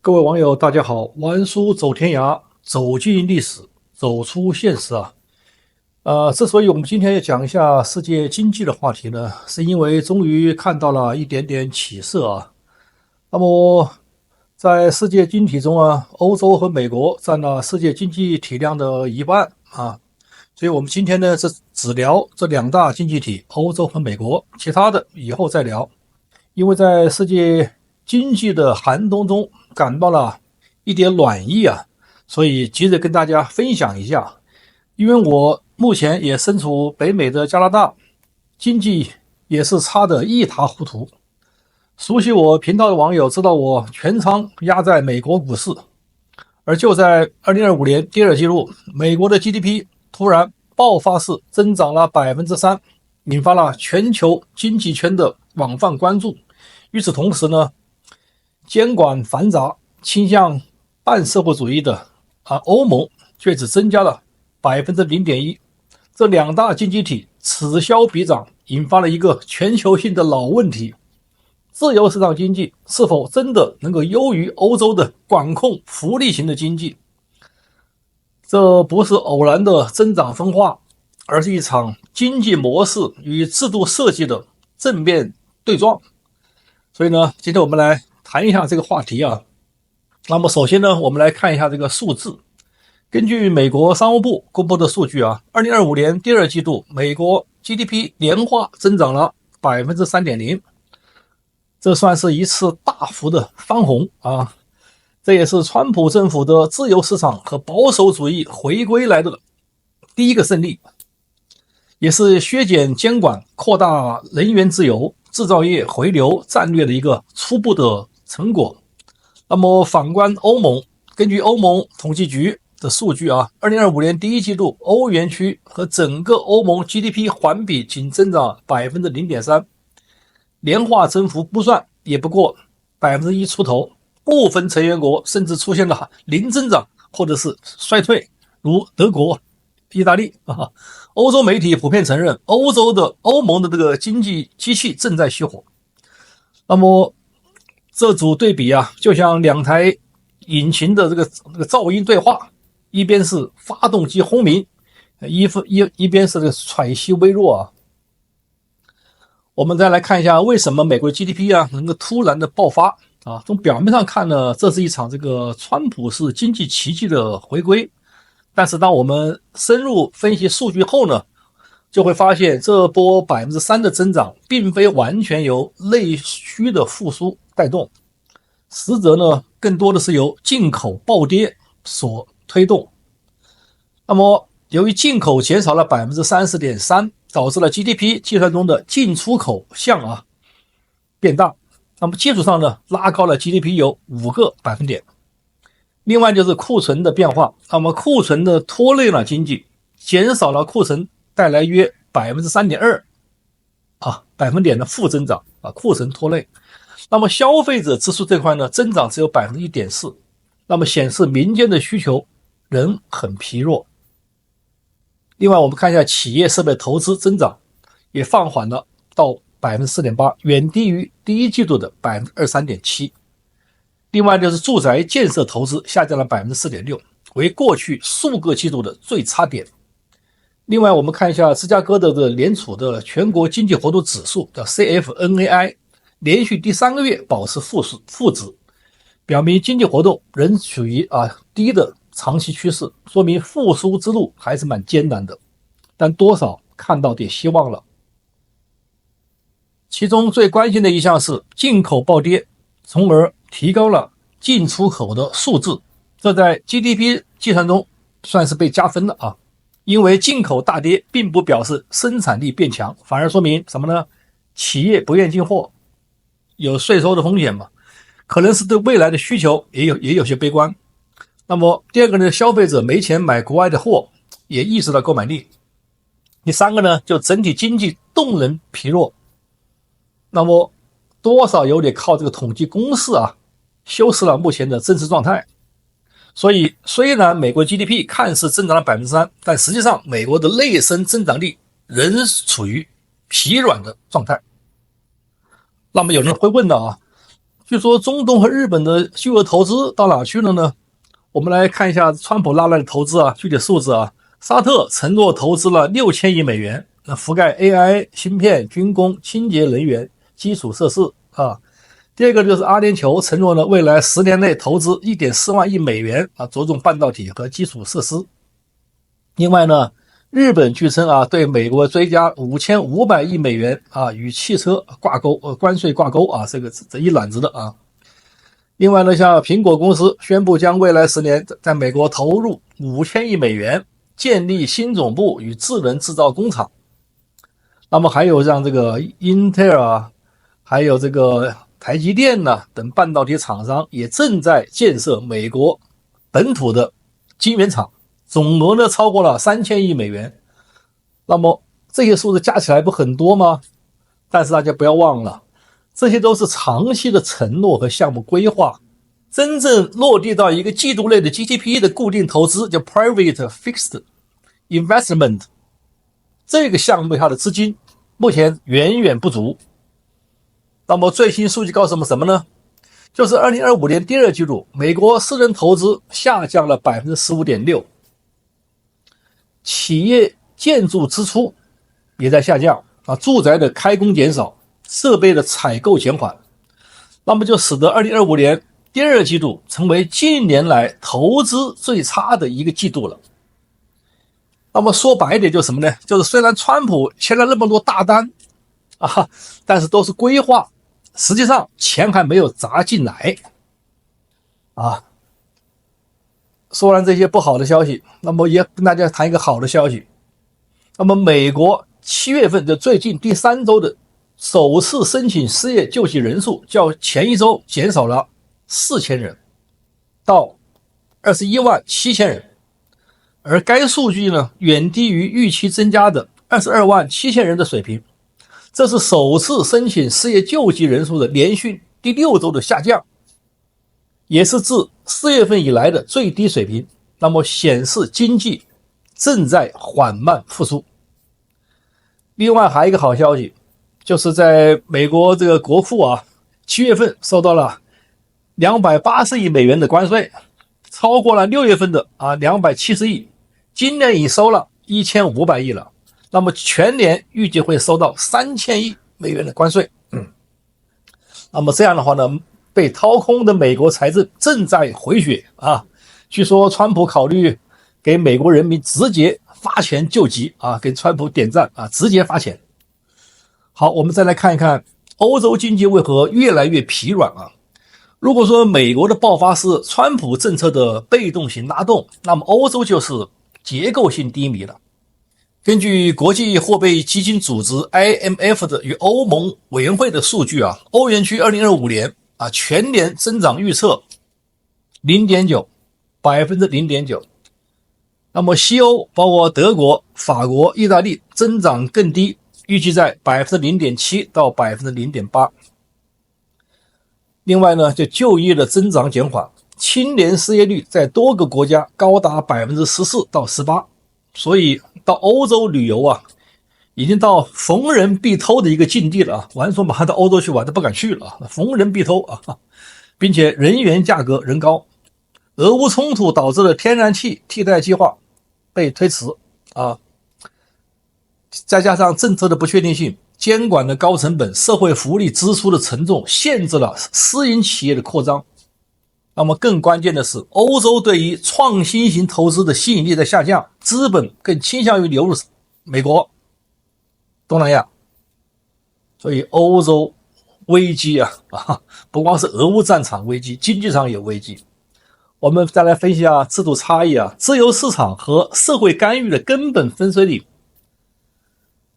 各位网友，大家好！玩书走天涯，走进历史，走出现实啊！之所以我们今天要讲一下世界经济的话题呢，是因为终于看到了一点点起色啊。那么，在世界经济体中啊，欧洲和美国占了世界经济体量的一半啊。所以我们今天呢，是只聊这两大经济体，欧洲和美国，其他的以后再聊。因为在世界经济的寒冬中感到了一点暖意啊，所以急着跟大家分享一下。因为我目前也身处北美的加拿大，经济也是差得一塌糊涂。熟悉我频道的网友知道我全仓压在美国股市，而就在2025年第二季度，美国的 GDP 突然爆发式增长了 3%， 引发了全球经济圈的广泛关注。与此同时呢，监管繁杂、倾向半社会主义的欧盟却只增加了 0.1%， 这两大经济体此消彼长，引发了一个全球性的老问题：自由市场经济是否真的能够优于欧洲的管控福利型的经济？这不是偶然的增长分化，而是一场经济模式与制度设计的正面对撞。所以呢，今天我们来谈一下这个话题啊。那么首先呢，我们来看一下这个数字。根据美国商务部公布的数据啊，2025年第二季度美国 GDP 年化增长了 3.0%， 这算是一次大幅的翻红啊。这也是川普政府的自由市场和保守主义回归来的第一个胜利，也是削减监管、扩大人员自由、制造业回流战略的一个初步的成果。那么反观欧盟，根据欧盟统计局的数据啊，2025年第一季度欧元区和整个欧盟 GDP 环比仅增长 0.3%， 年化增幅估算也不过 1% 出头，部分成员国甚至出现了零增长或者是衰退，如德国、意大利啊。欧洲媒体普遍承认，欧盟的这个经济机器正在熄火。那么这组对比啊，就像两台引擎的这个噪音对话，一边是发动机轰鸣，一边是这个喘息微弱啊。我们再来看一下，为什么美国的 GDP 啊能够突然的爆发啊？从表面上看呢，这是一场这个川普式经济奇迹的回归。但是当我们深入分析数据后呢，就会发现这波 3% 的增长并非完全由内需的复苏带动，实则呢更多的是由进口暴跌所推动。那么由于进口减少了 30.3%， 导致了 GDP 计算中的进出口项变大，那么基础上呢拉高了 GDP 有5个百分点。另外就是库存的变化，那么库存的拖累了经济，减少了库存带来约 3.2% 百分点的负增长库存拖累。那么消费者支出这块呢，增长只有 1.4%， 那么显示民间的需求仍很疲弱。另外我们看一下企业设备投资增长也放缓了到 4.8%， 远低于第一季度的 23.7%。另外就是住宅建设投资下降了 4.6%， 为过去数个季度的最差点。另外我们看一下芝加哥的联储的全国经济活动指数叫 CFNAI， 连续第3个月保持负值，表明经济活动仍处于低的长期趋势，说明复苏之路还是蛮艰难的，但多少看到点希望了。其中最关心的一项是进口暴跌，从而提高了进出口的数字，这在 GDP 计算中算是被加分的啊。因为进口大跌并不表示生产力变强，反而说明什么呢？企业不愿进货，有税收的风险嘛，可能是对未来的需求也有些悲观。那么第二个呢，消费者没钱买国外的货，也抑制了购买力。第三个呢，就整体经济动能疲弱，那么多少有点靠这个统计公式修饰了目前的真实状态。所以虽然美国 GDP 看似增长了 3%， 但实际上美国的内生增长力仍处于疲软的状态。那么有人会问了据说中东和日本的巨额投资到哪去了呢？我们来看一下川普拉来的投资啊，具体数字啊。沙特承诺投资了6000亿美元，覆盖 AI、芯片、军工、清洁能源、基础设施啊。第二个就是阿联酋承诺了未来10年内投资1.4万亿美元啊，着重半导体和基础设施。另外呢，日本据称啊，对美国追加5500亿美元啊，与汽车挂钩，关税挂钩啊，这一揽子的啊。另外呢，像苹果公司宣布将未来10年在美国投入5000亿美元，建立新总部与智能制造工厂。那么还有像这个英特尔啊，还有这个台积电呢等半导体厂商也正在建设美国本土的晶圆厂，总额呢超过了3000亿美元。那么这些数字加起来不很多吗？但是大家不要忘了，这些都是长期的承诺和项目规划，真正落地到一个季度内的 GDP 的固定投资叫 Private Fixed Investment， 这个项目下的资金目前远远不足。那么最新数据告诉我们什么呢？就是2025年第二季度，美国私人投资下降了 15.6%， 企业建筑支出也在下降啊，住宅的开工减少，设备的采购减缓，那么就使得2025年第二季度成为近年来投资最差的一个季度了。那么说白一点就是什么呢？就是虽然川普签了那么多大单啊，但是都是规划，实际上钱还没有砸进来啊。说完这些不好的消息，那么也跟大家谈一个好的消息。那么美国7月份就最近第3周的首次申请失业救济人数较前一周减少了4000人到21万7千人，而该数据呢远低于预期增加的22万7千人的水平，这是首次申请失业救济人数的连续第6周的下降，也是自4月份以来的最低水平。那么显示经济正在缓慢复苏。另外还有一个好消息，就是在美国这个国库啊，7月份收到了280亿美元的关税，超过了6月份的270亿，今年已收了1500亿了。那么全年预计会收到3000亿美元的关税。那么这样的话呢，被掏空的美国财政正在回血啊。据说川普考虑给美国人民直接发钱救急啊，给川普点赞啊，直接发钱。好，我们再来看一看欧洲经济为何越来越疲软啊。如果说美国的爆发是川普政策的被动型拉动，那么欧洲就是结构性低迷了。根据国际货币基金组织 IMF 的与欧盟委员会的数据啊，欧元区2025年全年增长预测 0.9%。那么西欧包括德国、法国、意大利增长更低，预计在 0.7% 到 0.8%。另外呢，就业的增长减缓，青年失业率在多个国家高达 14% 到 18%。所以到欧洲旅游啊，已经到逢人必偷的一个境地了啊！玩说马上到欧洲去玩都不敢去了啊，逢人必偷啊，并且人员价格仍高。俄乌冲突导致了天然气替代计划被推迟啊，再加上政策的不确定性、监管的高成本、社会福利支出的沉重，限制了私营企业的扩张。那么更关键的是，欧洲对于创新型投资的吸引力在下降，资本更倾向于流入美国、东南亚。所以欧洲危机啊，不光是俄乌战场危机，经济上也有危机。我们再来分析一下制度差异啊，自由市场和社会干预的根本分水岭。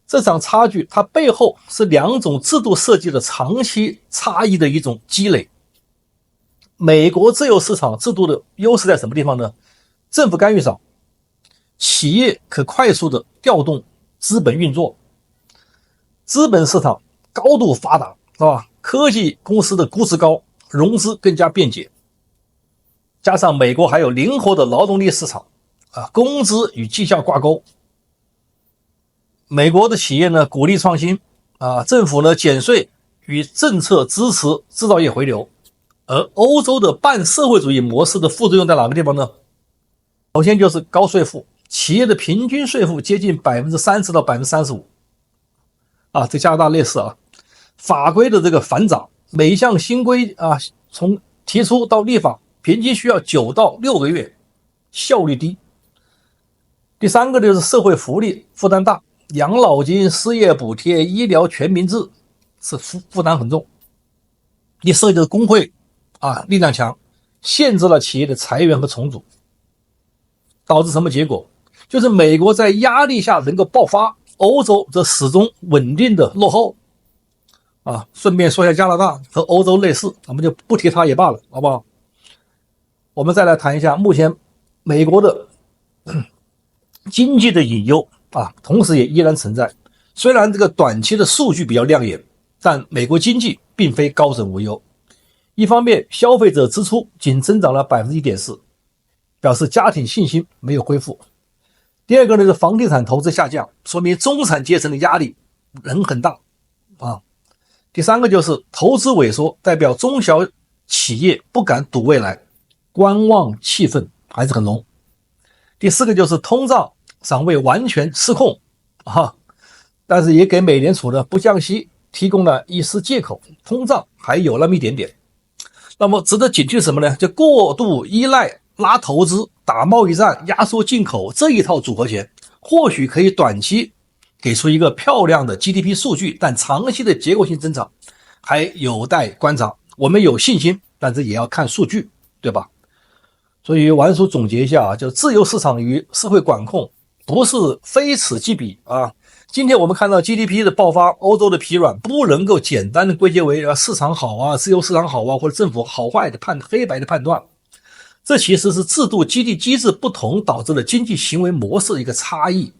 这场差距它背后是两种制度设计的长期差异的一种积累。美国自由市场制度的优势在什么地方呢？政府干预少，企业可快速的调动资本运作，资本市场高度发达，是吧？科技公司的估值高，融资更加便捷，加上美国还有灵活的劳动力市场工资与绩效挂钩。美国的企业呢鼓励创新政府呢减税与政策支持制造业回流，而欧洲的半社会主义模式的副作用在哪个地方呢？首先就是高税负，企业的平均税负接近 30%到 35%。这加拿大类似法规的这个繁杂，每一项新规从提出到立法，平均需要9到6个月，效率低。第三个就是社会福利负担大，养老金、失业补贴、医疗全民制是负担很重。第四个就是工会力量强，限制了企业的裁员和重组，导致什么结果？就是美国在压力下能够爆发，欧洲则始终稳定的落后。顺便说一下加拿大和欧洲类似，我们就不提它也罢了，好不好？我们再来谈一下目前美国的经济的隐忧同时也依然存在。虽然这个短期的数据比较亮眼，但美国经济并非高枕无忧。一方面，消费者支出仅增长了 1.4%， 表示家庭信心没有恢复。第二个呢是房地产投资下降，说明中产阶层的压力仍很大第三个就是投资萎缩，代表中小企业不敢赌未来，观望气氛还是很浓。第四个就是通胀尚未完全失控但是也给美联储的不降息提供了一丝借口，通胀还有那么一点点。那么值得警惕什么呢？就过度依赖拉投资、打贸易战、压缩进口这一套组合拳，或许可以短期给出一个漂亮的 GDP 数据，但长期的结构性增长还有待观察。我们有信心，但是也要看数据，对吧？所以王叔总结一下就自由市场与社会管控不是非此即彼今天我们看到 GDP 的爆发，欧洲的疲软，不能够简单的归结为市场好自由市场好或者政府好坏的黑白的判断。这其实是制度激励机制不同导致的经济行为模式的一个差异，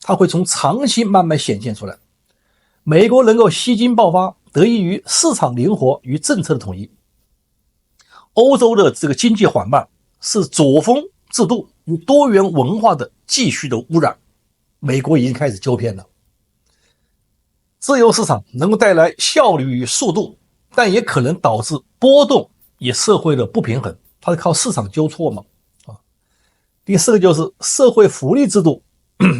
它会从长期慢慢显现出来。美国能够吸金爆发，得益于市场灵活与政策的统一。欧洲的这个经济缓慢是左峰制度与多元文化的继续的污染，美国已经开始纠偏了。自由市场能够带来效率与速度，但也可能导致波动与社会的不平衡，它是靠市场纠错嘛第四个就是社会福利制度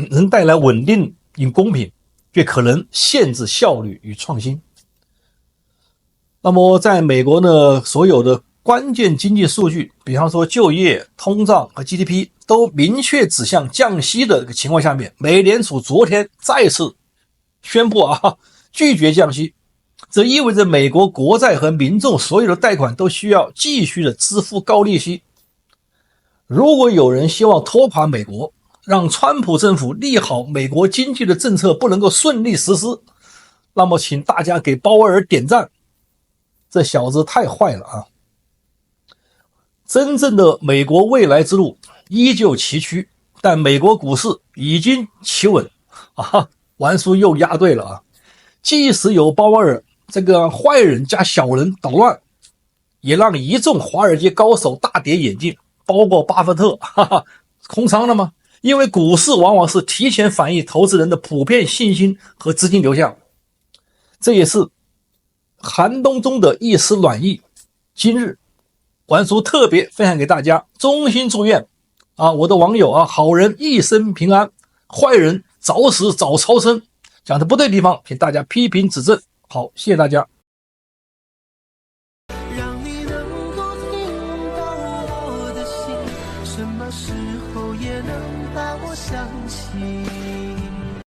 能带来稳定与公平，却可能限制效率与创新。那么在美国呢，所有的关键经济数据，比方说就业、通胀和 GDP 都明确指向降息的情况下面，美联储昨天再次宣布拒绝降息，这意味着美国国债和民众所有的贷款都需要继续的支付高利息。如果有人希望拖垮美国，让川普政府利好美国经济的政策不能够顺利实施，那么请大家给鲍威尔点赞，这小子太坏了真正的美国未来之路依旧崎岖，但美国股市已经企稳王叔又押对了即使有鲍威尔这个坏人加小人捣乱，也让一众华尔街高手大跌眼镜，包括巴菲特空仓了吗？因为股市往往是提前反映投资人的普遍信心和资金流向，这也是寒冬中的一丝暖意。今日王叔特别分享给大家，衷心祝愿我的网友好人一生平安，坏人早死早超生。讲的不对的地方，请大家批评指正。好，谢谢大家。让你能够听到我的心，什么时候也能把我想起。